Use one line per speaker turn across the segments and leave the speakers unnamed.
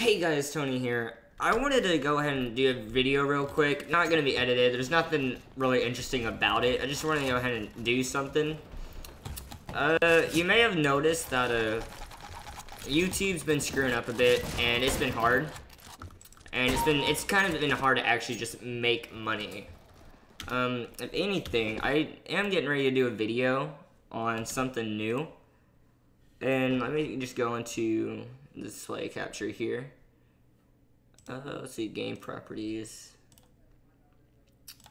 Hey guys, Tony here. I wanted to go ahead and do a video real quick. Not gonna be edited. There's nothing really interesting about it. I just wanted to go ahead and do something. You may have noticed that YouTube's been screwing up a bit, and it's been hard. And it's kind of been hard to actually just make money. If anything, I am getting ready to do a video on something new. And let me just go into the display capture here. Let's see, game properties.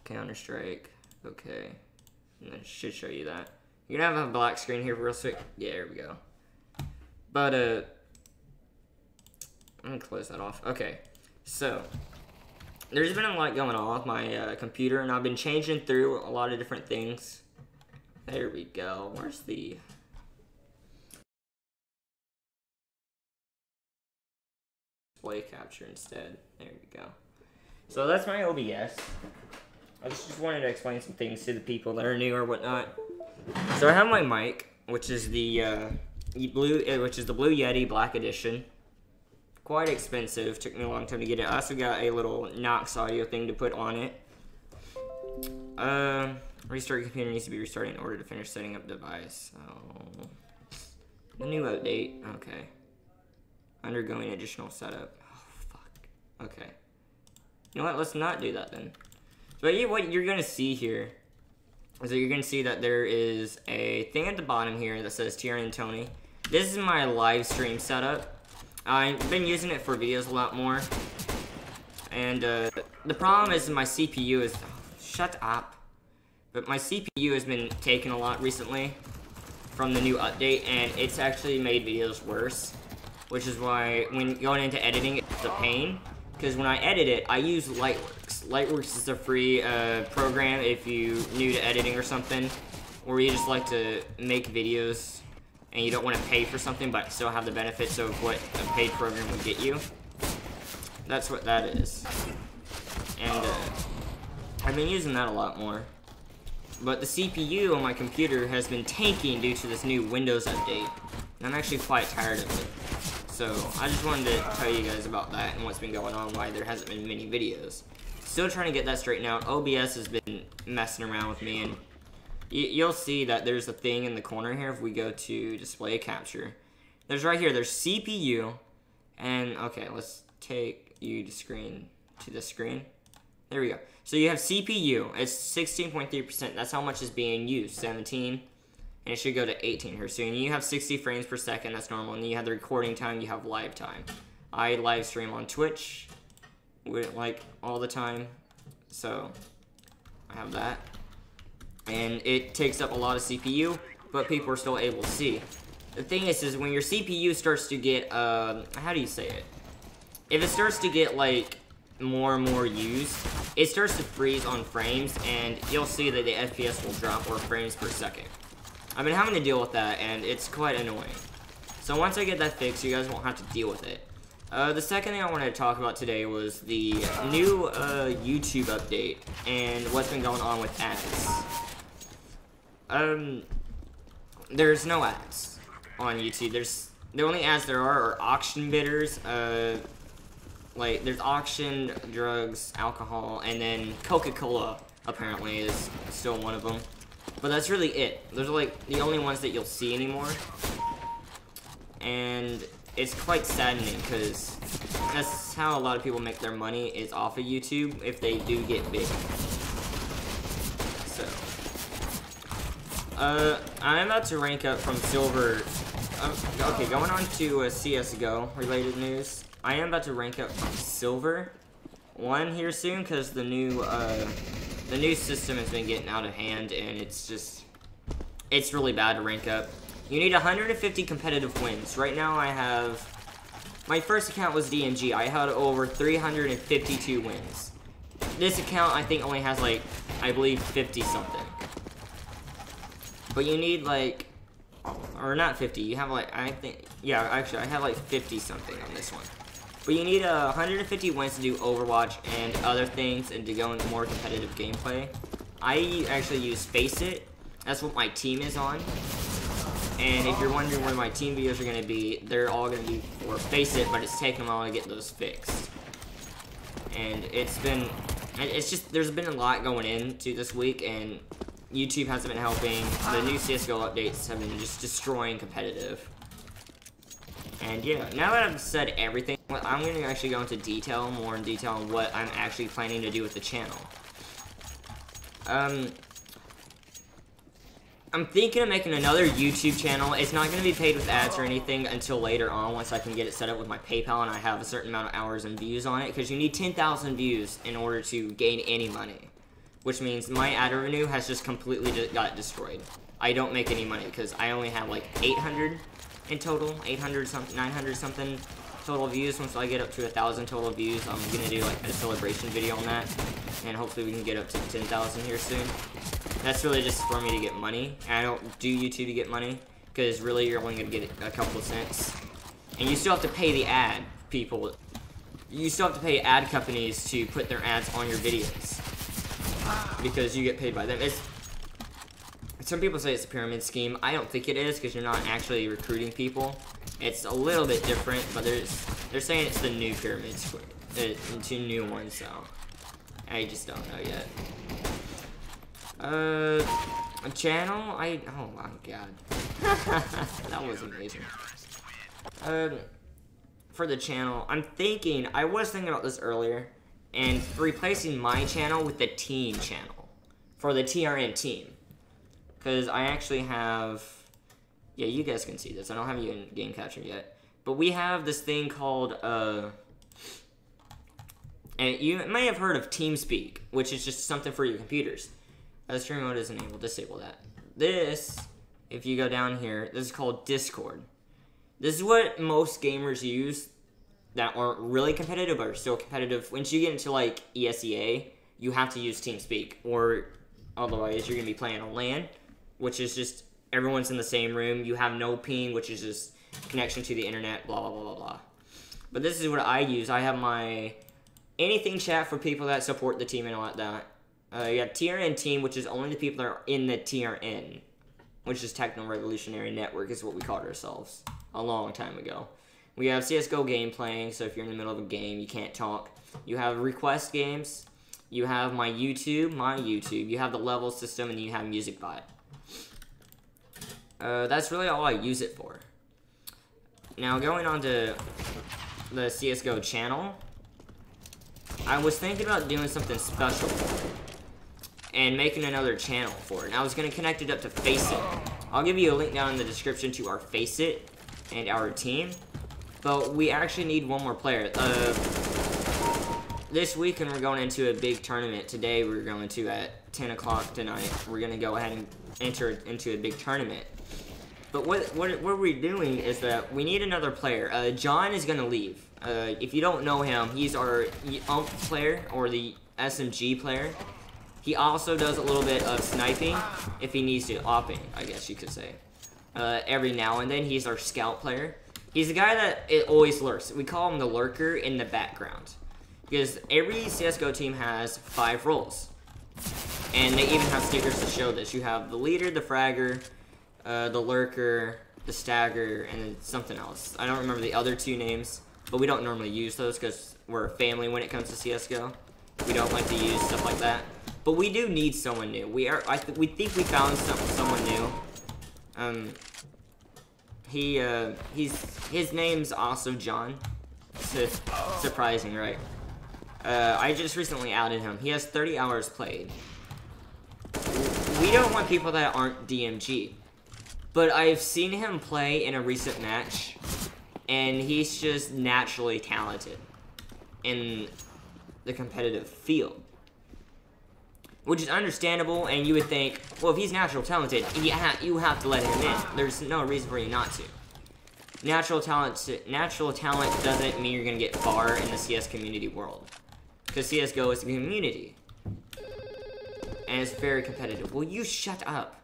Counter-Strike. Okay. And that should show you that. You're gonna have a black screen here real quick. Yeah, there we go. But, I'm gonna close that off. Okay. So, there's been a lot going on with my computer, and I've been changing through a lot of different things. There we go. Where's the... display capture instead. There we go. So that's my OBS. I just wanted to explain some things to the people that are new or whatnot. So I have my mic, which is the Blue Yeti Black Edition. Quite expensive. Took me a long time to get it. I also got a little Knox audio thing to put on it. Restart computer needs to be restarted in order to finish setting up device. Oh. The new update. Okay. Undergoing additional setup. Oh, fuck. Okay. You know what? Let's not do that then. So what you're going to see here is that you're going to see that there is a thing at the bottom here that says TRN Tony. This is my live stream setup. I've been using it for videos a lot more. And the problem is my CPU is... Oh, shut up. But my CPU has been taken a lot recently from the new update, and it's actually made videos worse. Which is why, when going into editing, it's a pain. Because when I edit it, I use Lightworks. Lightworks is a free program if you're new to editing or something. Or you just like to make videos and you don't want to pay for something but still have the benefits of what a paid program would get you. That's what that is. And I've been using that a lot more. But the CPU on my computer has been tanking due to this new Windows update. And I'm actually quite tired of it. So, I just wanted to tell you guys about that and what's been going on, why there hasn't been many videos. Still trying to get that straightened out. OBS has been messing around with me, and you'll see that there's a thing in the corner here if we go to display capture. There's right here, there's CPU, and okay, let's take you to the screen. There we go. So you have CPU, it's 16.3%, that's how much is being used, 17. And it should go to 18 here soon. You have 60 frames per second, that's normal. And then you have the recording time, you have live time. I live stream on Twitch, like, all the time. So, I have that. And it takes up a lot of CPU, but people are still able to see. The thing is when your CPU starts to get, how do you say it? If it starts to get, like, more and more used, it starts to freeze on frames, and you'll see that the FPS will drop or frames per second. I've been having to deal with that, and it's quite annoying. So once I get that fixed, you guys won't have to deal with it. The second thing I wanted to talk about today was the new YouTube update and what's been going on with ads. There's no ads on YouTube. The only ads there are auction bidders. Like, there's auction, drugs, alcohol, and then Coca-Cola apparently is still one of them. But that's really it. Those are like the only ones that you'll see anymore. And it's quite saddening because that's how a lot of people make their money is off of YouTube if they do get big. So, I'm about to rank up from silver. Okay, going on to CSGO related news. I am about to rank up from silver 1 here soon because the new system has been getting out of hand, and it's really bad to rank up. You need 150 competitive wins. Right now I have, my first account was DMG. I had over 352 wins. This account I think only has like, I believe 50 something. But you need like, or not 50, you have like, I think, yeah, actually I have like 50 something on this one. But you need 150 wins to do Overwatch and other things and to go into more competitive gameplay. I actually use Face It. That's what my team is on. And if you're wondering where my team videos are going to be, they're all going to be for Face It, but it's taken a while to get those fixed. And it's just, there's been a lot going into this week, and YouTube hasn't been helping. The new CSGO updates have been just destroying competitive. And yeah, now that I've said everything, I'm going to actually go into more in detail on what I'm actually planning to do with the channel. I'm thinking of making another YouTube channel. It's not going to be paid with ads or anything until later on, once I can get it set up with my PayPal and I have a certain amount of hours and views on it, because you need 10,000 views in order to gain any money, which means my ad revenue has just completely got destroyed. I don't make any money because I only have like 800 in total, 800 something, 900 something total views. Once I get up to 1,000 total views, I'm going to do like a celebration video on that, and hopefully we can get up to 10,000 here soon. That's really just for me to get money. I don't do YouTube to get money, because really you're only going to get a couple of cents. And you still have to pay the ad people. You still have to pay ad companies to put their ads on your videos, because you get paid by them. Some people say it's a pyramid scheme. I don't think it is, because you're not actually recruiting people. It's a little bit different, but they're saying it's the new pyramid scheme. Two new ones, so I just don't know yet. A channel? Oh my god. That was amazing. For the channel, I was thinking about this earlier, and replacing my channel with the team channel, for the TRN team. Because I actually have, yeah, you guys can see this, I don't have you in game capture yet, but we have this thing called, and you may have heard of TeamSpeak, which is just something for your computers. Stream mode is enabled, disable that. This, if you go down here, this is called Discord. This is what most gamers use that aren't really competitive, but are still competitive. Once you get into like ESEA, you have to use TeamSpeak, or otherwise you're gonna be playing on LAN, which is just everyone's in the same room. You have no ping, which is just connection to the internet, blah, blah, blah, blah, blah. But this is what I use. I have my anything chat for people that support the team and all that. You have TRN team, which is only the people that are in the TRN, which is Techno Revolutionary Network, is what we called ourselves a long time ago. We have CSGO game playing, so if you're in the middle of a game, you can't talk. You have request games. You have my YouTube. You have the level system, and you have Music Bot. That's really all I use it for. Now, going on to the CSGO channel, I was thinking about doing something special and making another channel for it. And I was going to connect it up to Face It. I'll give you a link down in the description to our Face It and our team. But we actually need one more player. This weekend we're going into a big tournament. Today we're going to at 10 o'clock tonight. We're going to go ahead and enter into a big tournament. But what we're doing is that we need another player. John is going to leave. If you don't know him, he's our UMP player, or the SMG player. He also does a little bit of sniping, if he needs to, opping, I guess you could say. Every now and then, he's our scout player. He's the guy that always lurks. We call him the lurker in the background. Because every CSGO team has 5 roles. And they even have stickers to show this. You have the leader, the fragger, the lurker, the stagger, and then something else. I don't remember the other 2 names, but we don't normally use those because we're a family when it comes to CSGO. We don't like to use stuff like that. But we do need someone new. We think we found someone new. His name's also John. Surprising, right? I just recently outed him. He has 30 hours played. We don't want people that aren't DMG. But I've seen him play in a recent match, and he's just naturally talented in the competitive field. Which is understandable, and you would think, well, if he's natural talented, you have to let him in. There's no reason for you not to. Natural talent doesn't mean you're going to get far in the CS community world. Because CSGO is a community. And it's very competitive. Will you shut up?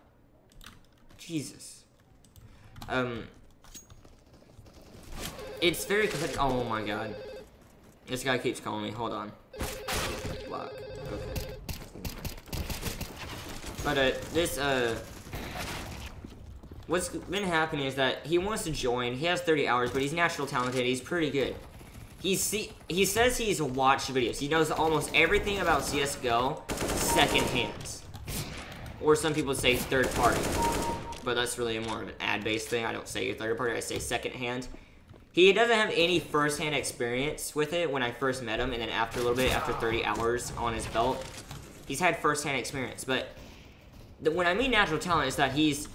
Jesus. It's very competitive. Oh my god. This guy keeps calling me. Hold on. Block. Okay. But, what's been happening is that he wants to join. He has 30 hours, but he's natural talented. He's pretty good. He says he's watched videos. He knows almost everything about CSGO secondhand. Or some people say third party. But that's really more of an ad-based thing. I don't say third party, I say secondhand. He doesn't have any first-hand experience with it when I first met him, and then after a little bit, after 30 hours on his belt, he's had first-hand experience. But when I mean natural talent is that he's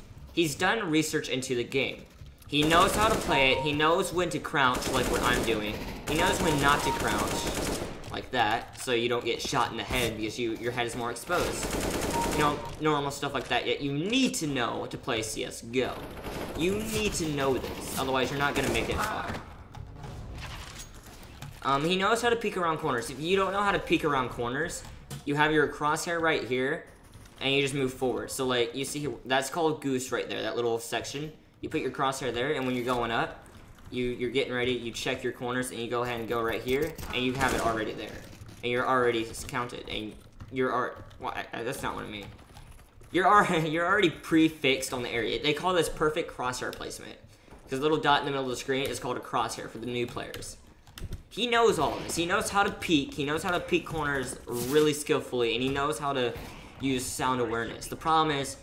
done research into the game. He knows how to play it. He knows when to crouch, like what I'm doing. He knows when not to crouch, like that, so you don't get shot in the head because your head is more exposed. You know, normal stuff like that. Yet you need to know to play CSGO. You need to know this, otherwise you're not gonna make it far. He knows how to peek around corners. If you don't know how to peek around corners, you have your crosshair right here, and you just move forward. So like, you see here, that's called goose right there, that little section. You put your crosshair there, and when you're going up, you're getting ready, you check your corners, and you go ahead and go right here, and you have it already there. And you're already counted, and well, that's not what I mean. You're already prefixed on the area. They call this perfect crosshair placement. Because the little dot in the middle of the screen is called a crosshair for the new players. He knows all of this. He knows how to peek. He knows how to peek corners really skillfully. And he knows how to use sound awareness. The problem is,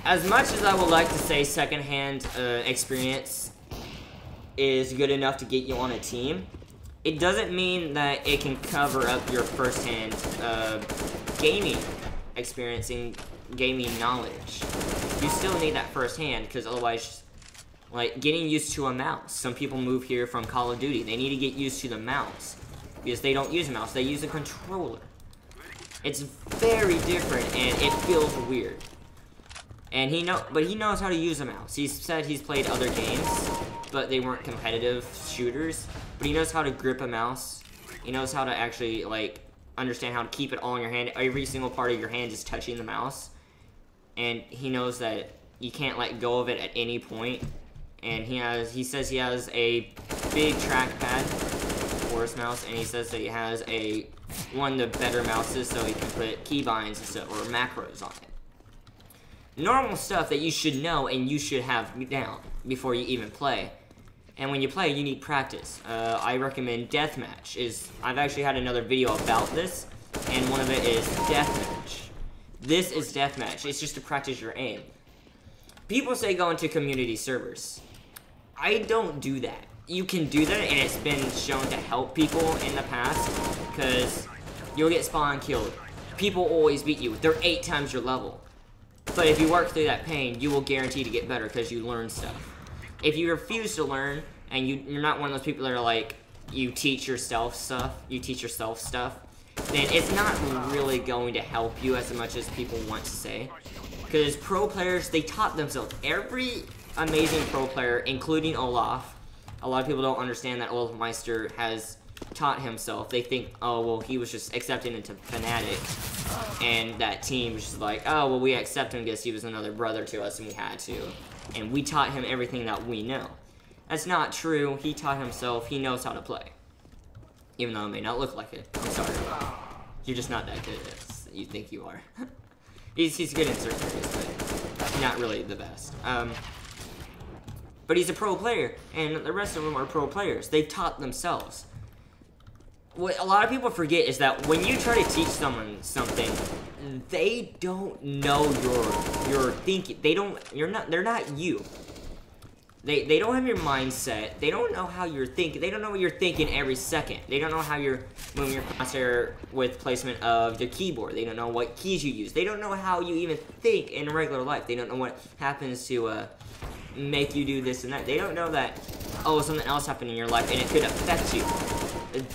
as much as I would like to say secondhand experience is good enough to get you on a team, it doesn't mean that it can cover up your first-hand gaming experience and gaming knowledge. You still need that first-hand, because otherwise, like, getting used to a mouse. Some people move here from Call of Duty. They need to get used to the mouse, because they don't use a mouse. They use a controller. It's very different, and it feels weird. And he knows how to use a mouse. He said he's played other games, but they weren't competitive shooters. But he knows how to grip a mouse. He knows how to actually, like, understand how to keep it all in your hand. Every single part of your hand is touching the mouse. And he knows that you can't let go of it at any point. And he says he has a big trackpad for his mouse, and he says that he has one of the better mouses, so he can put keybinds and stuff, or macros on it. Normal stuff that you should know and you should have down before you even play. And when you play, you need practice. I recommend deathmatch. I've actually had another video about this, and one of it is deathmatch. This is deathmatch. It's just to practice your aim. People say go into community servers. I don't do that. You can do that, and it's been shown to help people in the past, because you'll get spawn killed. People always beat you. They're 8 times your level. But if you work through that pain, you will guarantee to get better because you learn stuff. If you refuse to learn, and you're not one of those people that are like, you teach yourself stuff, then it's not really going to help you as much as people want to say. Because pro players, they taught themselves. Every amazing pro player, including Olaf, a lot of people don't understand that Olaf Meister has taught himself. They think, oh, well, he was just accepted into Fnatic, and that team was just like, oh, well, we accept him because he was another brother to us and we had to. And we taught him everything that we know. That's not true. He taught himself. He knows how to play. Even though it may not look like it. I'm sorry. You're just not that good as you think you are. He's good in certain areas, but not really the best. But he's a pro player, and the rest of them are pro players. They've taught themselves. What a lot of people forget is that when you try to teach someone something, they don't know your thinking. They're not you. They don't have your mindset. They don't know how you're thinking. They don't know what you're thinking every second. They don't know how you're moving your crosshair with placement of your keyboard. They don't know what keys you use. They don't know how you even think in regular life. They don't know what happens to make you do this and that. They don't know that, oh, something else happened in your life and it could affect you.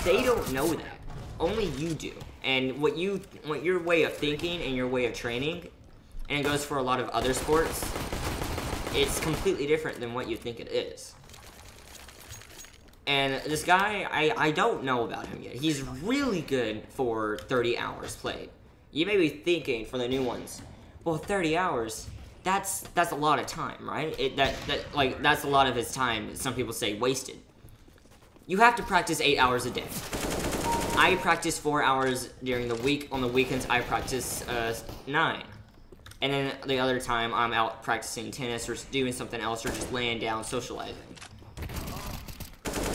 They don't know that. Only you do. And what your way of thinking and your way of training, and it goes for a lot of other sports, it's completely different than what you think it is. And this guy, I don't know about him yet. He's really good for 30 hours played. You may be thinking, for the new ones, well, 30 hours, that's a lot of time, right? That's a lot of his time, some people say, wasted. You have to practice 8 hours a day. I practice 4 hours during the week. On the weekends, I practice 9. And then the other time, I'm out practicing tennis or doing something else or just laying down socializing.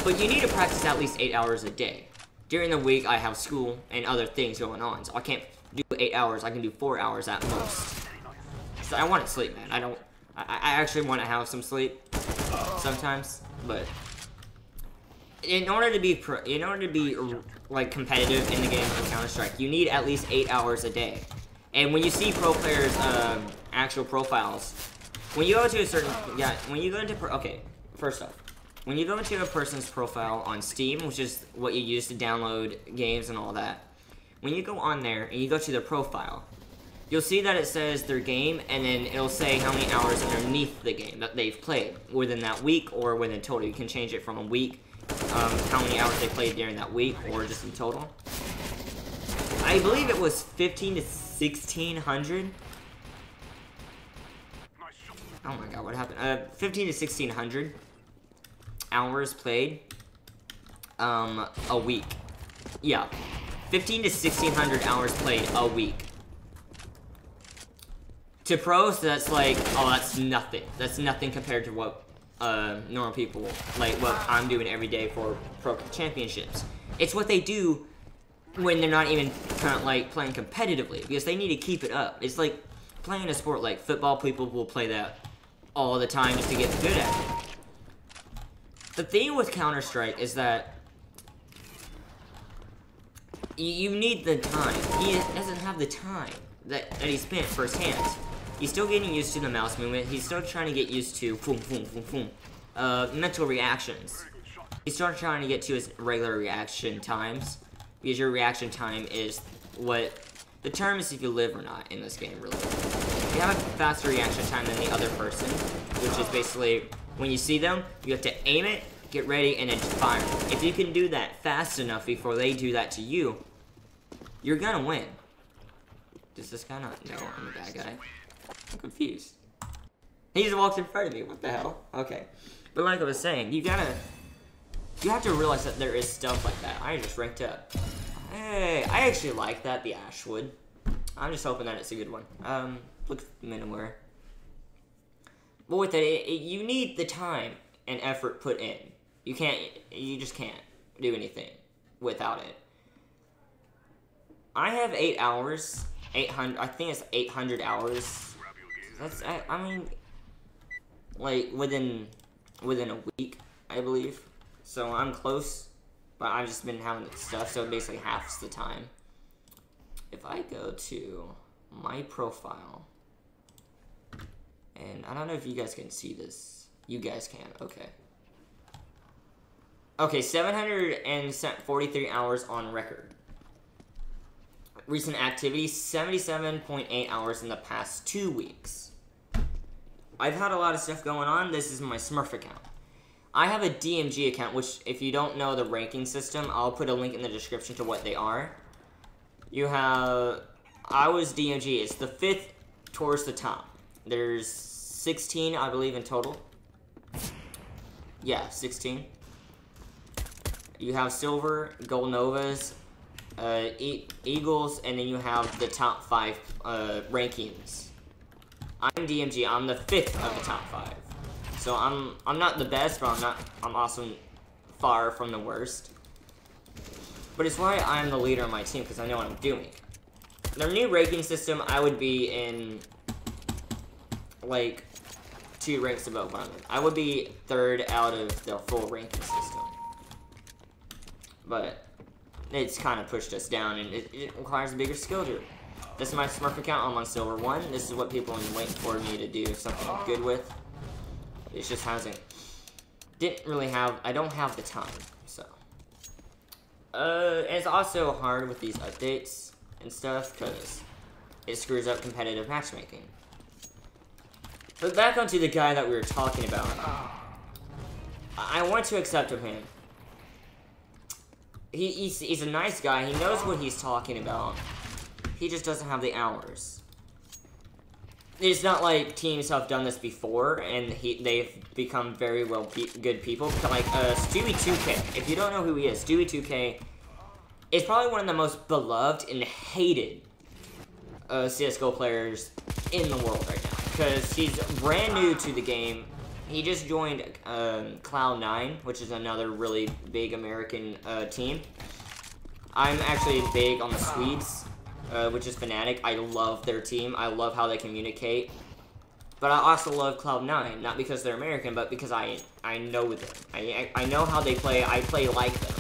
But you need to practice at least 8 hours a day. During the week, I have school and other things going on, so I can't do 8 hours. I can do 4 hours at most. So I want to sleep, man. I actually want to have some sleep sometimes, but in order to be like competitive in the game of Counter-Strike, you need at least 8 hours a day. And when you see pro players' actual profiles, when you go to a certain, first off, when you go into a person's profile on Steam, which is what you use to download games and all that, when you go on there and you go to their profile, you'll see that it says their game, and then it'll say how many hours underneath the game that they've played within that week or within total. You can change it from a week, how many hours they played during that week, or just in total. I believe it was 15 to 1600. Oh my god, what happened? 15 to 1600 hours played a week. Yeah, 15 to 1600 hours played a week. To pros, that's like, oh, that's nothing. That's nothing compared to what normal people, like what I'm doing every day for pro championships. It's what they do when they're not even kind of like playing competitively, because they need to keep it up. It's like playing a sport like football. People will play that all the time just to get good at it. The thing with Counter-Strike is that you need the time. He doesn't have the time that he spent firsthand. He's still getting used to the mouse movement. He's still trying to get used to mental reactions. He's still trying to get to his regular reaction times, because your reaction time is what determines if you live or not in this game, really. You have a faster reaction time than the other person, which is basically, when you see them, you have to aim it, get ready, and then fire. If you can do that fast enough before they do that to you, you're gonna win. Does this guy not know I'm the bad guy? I'm confused. He just walked in front of me, what the hell? Okay. But like I was saying, you have to realize that there is stuff like that. I just ranked up. Hey, I actually like that, the Ashwood. I'm just hoping that it's a good one. Look at the Minimware. But with it, you need the time and effort put in. You just can't do anything without it. I have 8 hours, 800, I think it's 800 hours. That's, I mean, like, within a week, I believe. So I'm close, but I've just been having stuff, so basically half the time. If I go to my profile, and I don't know if you guys can see this. You guys can, okay. Okay, 743 hours on record. Recent activity, 77.8 hours in the past 2 weeks. I've had a lot of stuff going on. This is my Smurf account. I have a DMG account, which, if you don't know the ranking system, I'll put a link in the description to what they are. You have, I was DMG, it's the 5th towards the top. There's 16, I believe, in total. Yeah, 16. You have silver, gold novas, eagles, and then you have the top 5 rankings. I'm DMG, I'm the 5th of the top 5. So I'm not the best, but I'm also far from the worst. But it's why I'm the leader of my team, because I know what I'm doing. Their new ranking system, I would be in, like, 2 ranks above what I'm in. I would be 3rd out of the full ranking system. But it's kind of pushed us down, and it requires a bigger skill to it. This is my Smurf account. I'm on Silver 1. This is what people are waiting for me to do something good with. It just hasn't. I don't have the time, so. And it's also hard with these updates and stuff, because it screws up competitive matchmaking. But back onto the guy that we were talking about. I want to accept him. He's a nice guy. He knows what he's talking about. He just doesn't have the hours. It's not like teams have done this before, and they've become very good people. Like, Stewie 2K. If you don't know who he is, Stewie 2K is probably one of the most beloved and hated CSGO players in the world right now, because he's brand new to the game. He just joined Cloud9, which is another really big American team. I'm actually big on the Swedes, which is Fnatic. I love their team. I love how they communicate. But I also love Cloud9, not because they're American, but because I know them. I know how they play. I play like them.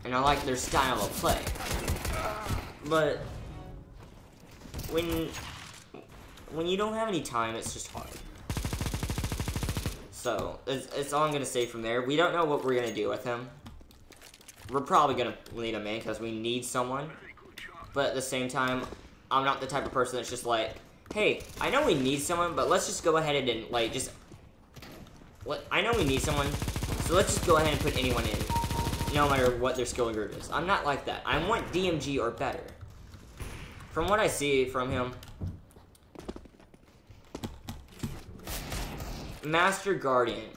And I like their style of play. But when you don't have any time, it's just hard. So, it's all I'm going to say from there. We don't know what we're going to do with him. We're probably going to lead him in because we need someone. But at the same time, I'm not the type of person that's just like, hey, I know we need someone, but let's just go ahead and, like, just... I know we need someone, so let's just go ahead and put anyone in, no matter what their skill group is. I'm not like that. I want DMG or better. From what I see from him, Master Guardian.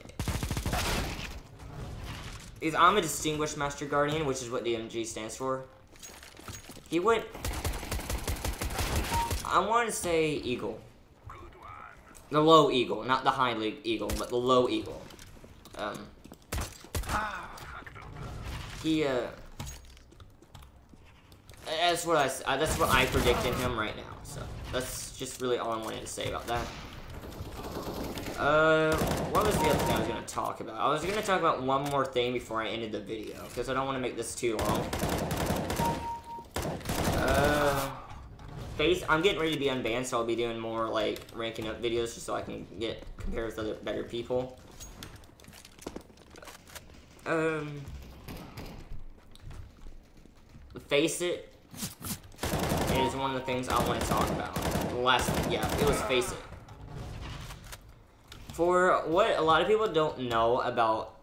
I'm a Distinguished Master Guardian, which is what DMG stands for. He went... I want to say Eagle. The low Eagle, not the high league Eagle, but the low Eagle. That's what I predict in him right now. So that's just really all I wanted to say about that. What was the other thing I was going to talk about? I was going to talk about one more thing before I ended the video, because I don't want to make this too long. I'm getting ready to be unbanned, so I'll be doing more, like, ranking up videos just so I can compare with other better people. Face It is one of the things I want to talk about. It was Face It. For what a lot of people don't know about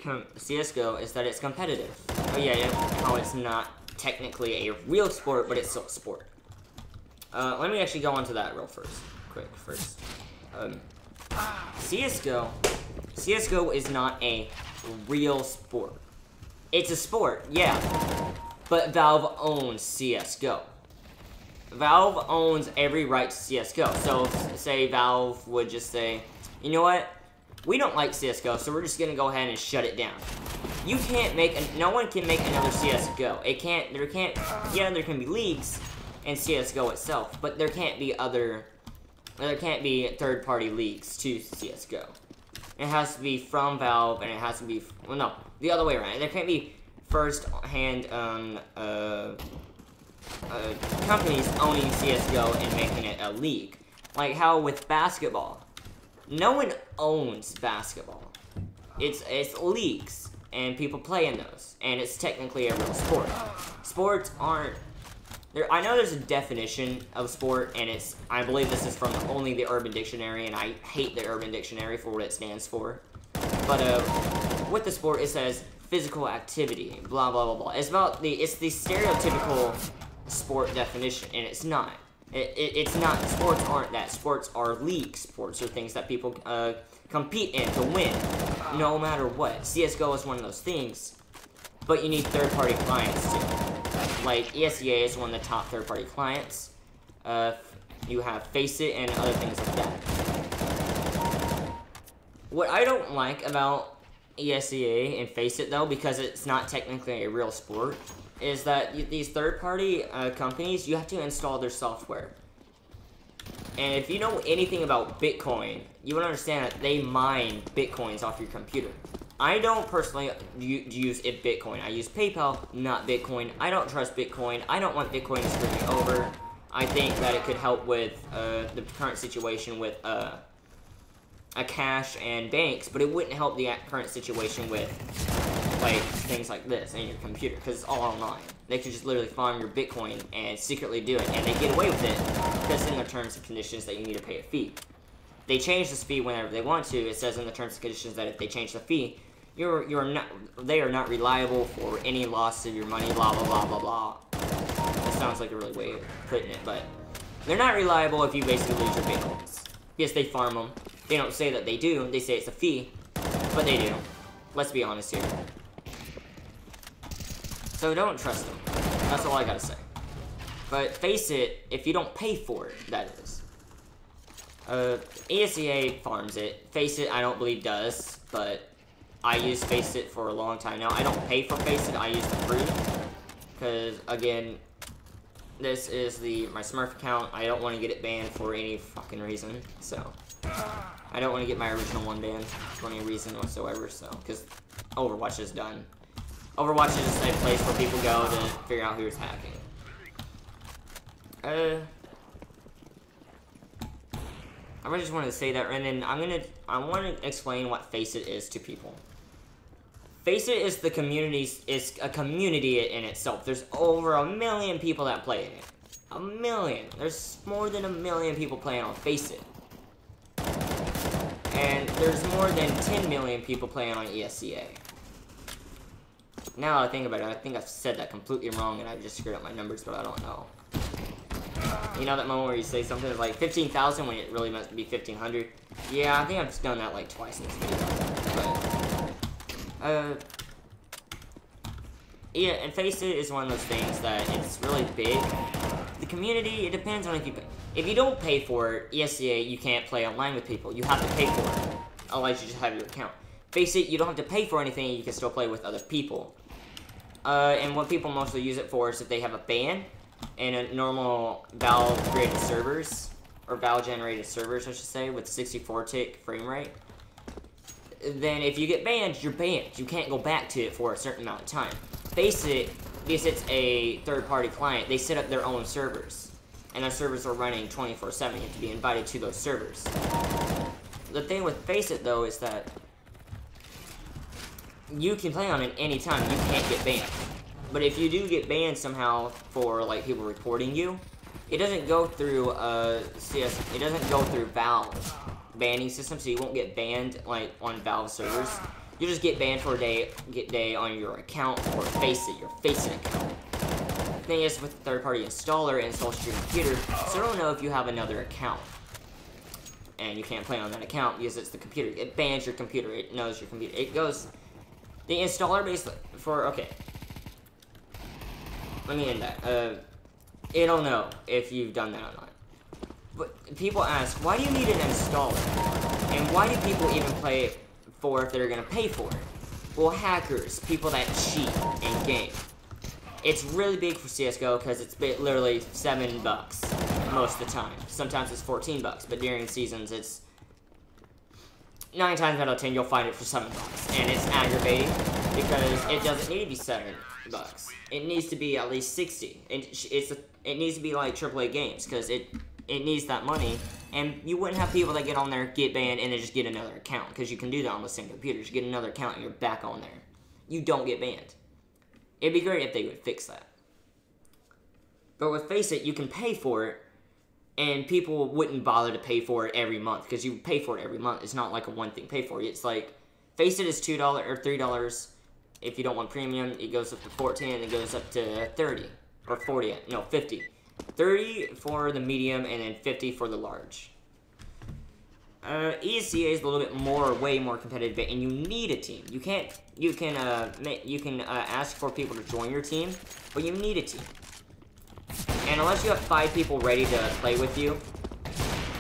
CSGO is that it's competitive. Oh yeah, how it's not technically a real sport, but it's still a sport. Let me actually go on to that real quick first. CSGO is not a real sport. It's a sport, yeah, but Valve owns CSGO. Valve owns every right to CSGO. So, say Valve would just say, you know what? We don't like CSGO, so we're just gonna go ahead and shut it down. You can't no one can make another CSGO. There can be leagues in CSGO itself, but there can't be third-party leagues to CSGO. It has to be from Valve, and it has to be, well, no, the other way around. There can't be first-hand, companies owning CSGO and making it a league. Like how with basketball. No one owns basketball. It's leagues, and people play in those, and it's technically a real sport. Sports aren't... I know there's a definition of sport, and I believe this is from only the Urban Dictionary, and I hate the Urban Dictionary for what it stands for. But with the sport, it says physical activity, blah blah blah blah. It's the stereotypical sport definition, and it's not. It's not. Sports aren't that. Sports are leagues. Sports are things that people compete in to win, no matter what. CSGO is one of those things, but you need third-party clients too. Like, ESEA is one of the top third-party clients. You have Face It and other things like that. What I don't like about ESEA and Face It, though, because it's not technically a real sport, is that these third-party companies, you have to install their software. And if you know anything about Bitcoin, you would understand that they mine Bitcoins off your computer. I don't personally use Bitcoin. I use PayPal, not Bitcoin. I don't trust Bitcoin. I don't want Bitcoin to screw me over. I think that it could help with the current situation with cash and banks, but it wouldn't help the current situation with like things like this in your computer, because it's all online. They could just literally farm your Bitcoin and secretly do it, and they get away with it because in their terms and conditions that you need to pay a fee. They change this fee whenever they want to. It says in the terms and conditions that if they change the fee, they are not reliable for any loss of your money, blah blah blah blah blah. That sounds like a really way of putting it, but they're not reliable if you basically lose your Bitcoins. Yes, they farm them. They don't say that they do. They say it's a fee, but they do. Let's be honest here. So don't trust them. That's all I gotta say. But face it, if you don't pay for it, that is. ESEA farms it. Face it, I don't believe does, but I use Face It for a long time now. I don't pay for Face It, I use the free. Because, again, this is my Smurf account. I don't want to get it banned for any fucking reason, so. I don't want to get my original one banned for any reason whatsoever, so. Because Overwatch is done. Overwatch is a place where people go to figure out who's hacking. I really just wanted to say that, and then I want to explain what Face It is to people. Face It is is a community in itself. There's over 1 million people that play it. 1 million. There's more than 1 million people playing on Face It. And there's more than 10 million people playing on ESEA. Now that I think about it, I think I've said that completely wrong and I just screwed up my numbers, but I don't know. You know that moment where you say something is like 15,000 when it really must be 1,500? Yeah, I think I've done that like twice in this video. But, yeah, and Face It is one of those things that it's really big. The community, it depends on if you pay. If you don't pay for it, ESEA, you can't play online with people. You have to pay for it. Otherwise, you just have your account. Face It, you don't have to pay for anything, you can still play with other people. And what people mostly use it for is if they have a ban in a normal Valve-created servers, or Valve-generated servers, I should say, with 64-tick frame rate. Then if you get banned, you're banned. You can't go back to it for a certain amount of time. Face It, because it's a third-party client, they set up their own servers. And those servers are running 24/7. You have to be invited to those servers. The thing with Face It, though, is that you can play on it anytime. You can't get banned. But if you do get banned somehow for, like, people reporting you, it doesn't go through, it doesn't go through Valve banning system, so you won't get banned, like, on Valve servers. You just get banned for a day on your account or Face It, your Face It account. The thing is, with the third-party installer, it installs to your computer, so I don't know if you have another account. And you can't play on that account because it's the computer. It bans your computer. It knows your computer. It goes... The installer basically... Okay. Let me end that. It'll know if you've done that or not. But people ask, why do you need an installer? And why do people even play it for if they're gonna pay for it? Well, hackers, people that cheat in game. It's really big for CSGO because it's literally $7 most of the time. Sometimes it's $14, but during seasons it's 9 times out of 10 you'll find it for $7, and it's aggravating because it doesn't need to be $7. It needs to be at least 60. It needs to be like AAA games because it needs that money, and you wouldn't have people that get on there, get banned, and then just get another account because you can do that on the same computers. You get another account and you're back on there. You don't get banned. It'd be great if they would fix that. But with Face It, you can pay for it, and people wouldn't bother to pay for it every month, because you pay for it every month. It's not like a one-thing pay for it. It's like, Face It is $2 or $3 if you don't want premium. It goes up to $14, and it goes up to 30, or 40, no, 50. 30 for the medium, and then 50 for the large. ESEA is a little bit more, way more competitive, and you need a team. You can ask for people to join your team, but you need a team. And unless you have 5 people ready to play with you,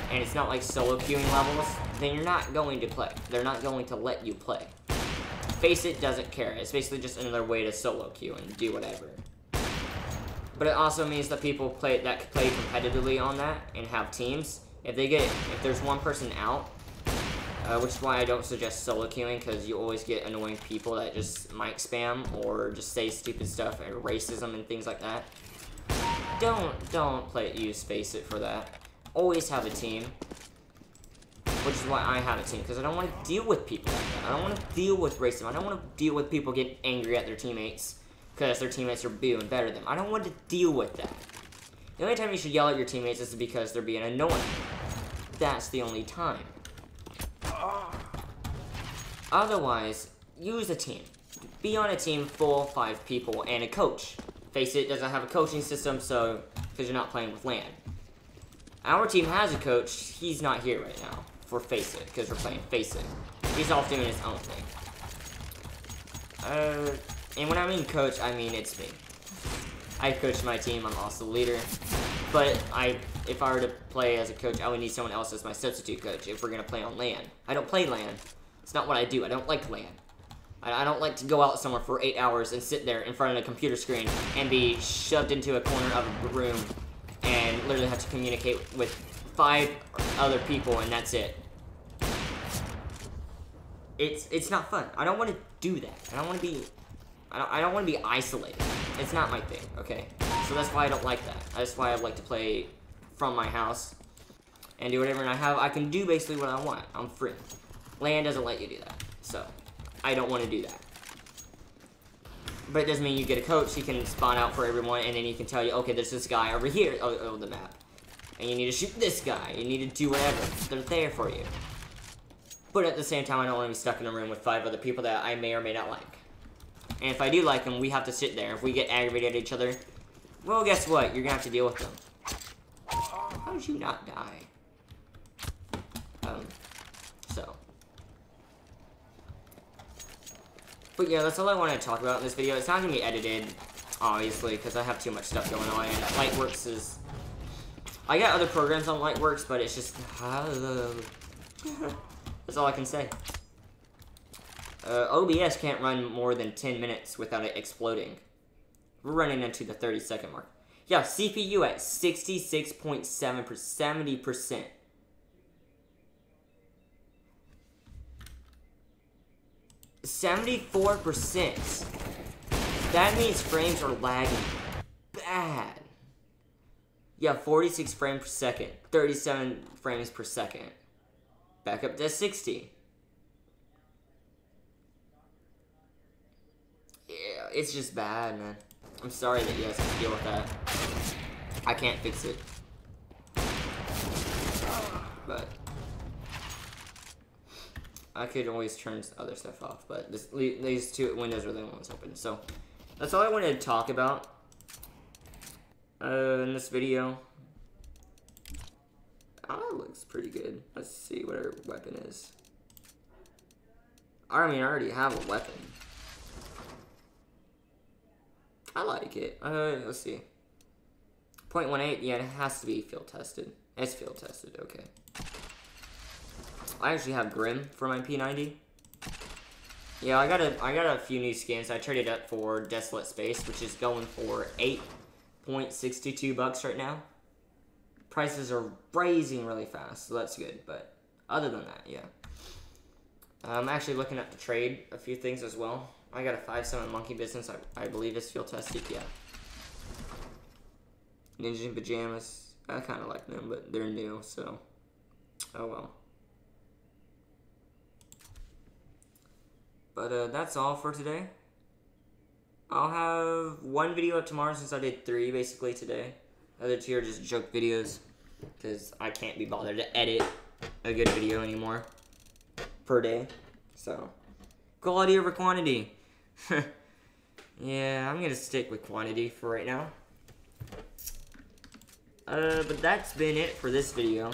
and it's not like solo queuing levels, then you're not going to play. They're not going to let you play. Face It doesn't care. It's basically just another way to solo queue and do whatever. But it also means that people that can play competitively on that and have teams. If there's one person out, which is why I don't suggest solo queuing, because you always get annoying people that just mic spam or just say stupid stuff or racism and things like that. Don't use Face It for that. Always have a team, which is why I have a team, because I don't want to deal with people like that. I don't want to deal with racism. I don't want to deal with people getting angry at their teammates because their teammates are doing better than them. I don't want to deal with that. The only time you should yell at your teammates is because they're being annoying. That's the only time. Otherwise, use a team. Be on a team full 5 people and a coach. Face It doesn't have a coaching system, so because you're not playing with LAN. Our team has a coach. He's not here right now for Face It because we're playing Face It. He's off doing his own thing. And when I mean coach, I mean it's me. I coach my team. I'm also the leader. But if I were to play as a coach, I would need someone else as my substitute coach if we're going to play on LAN. I don't play LAN. It's not what I do. I don't like LAN. I don't like to go out somewhere for 8 hours and sit there in front of a computer screen and be shoved into a corner of a room and literally have to communicate with 5 other people, and that's it. It's not fun. I don't want to do that. I don't want to be isolated. It's not my thing, okay? So that's why I don't like that. That's why I like to play from my house and do whatever I can do basically what I want. I'm free. LAN doesn't let you do that. So I don't want to do that. But it doesn't mean you get a coach. He can spawn out for everyone, and then he can tell you, okay, there's this guy over here on the map. And you need to shoot this guy. You need to do whatever. They're there for you. But at the same time, I don't want to be stuck in a room with 5 other people that I may or may not like. And if I do like them, we have to sit there. If we get aggravated at each other, well, guess what? You're going to have to deal with them. How did you not die? But yeah, that's all I want to talk about in this video. It's not going to be edited, obviously, because I have too much stuff going on. And Lightworks is... I got other programs on Lightworks, but it's just... That's all I can say. OBS can't run more than 10 minutes without it exploding. We're running into the 30-second mark. Yeah, CPU at 66.7%, 70%. %. That means frames are lagging bad. Yeah, 46 frames per second, 37 frames per second. Back up to 60. Yeah, it's just bad, man. I'm sorry that you guys have to deal with that. I can't fix it. But I could always turn other stuff off, but these 2 windows are the only ones open. So that's all I wanted to talk about in this video. Oh, it looks pretty good. Let's see what our weapon is. I mean, I already have a weapon. I like it. Let's see. 0.18, yeah, it has to be field tested. It's field tested, okay. I actually have Grim for my P90. Yeah, I got a few new skins. I traded up for Desolate Space, which is going for $8.62 right now. Prices are raising really fast, so that's good. But other than that, yeah. I'm actually looking at the trade a few things as well. I got a 5-7 monkey business. I believe it's field tested, yeah. Ninja Pajamas. I kind of like them, but they're new, so oh well. But that's all for today. I'll have 1 video up tomorrow since I did 3 basically today. The other 2 are just joke videos because I can't be bothered to edit a good video anymore per day. So quality over quantity. Yeah, I'm gonna stick with quantity for right now. But that's been it for this video.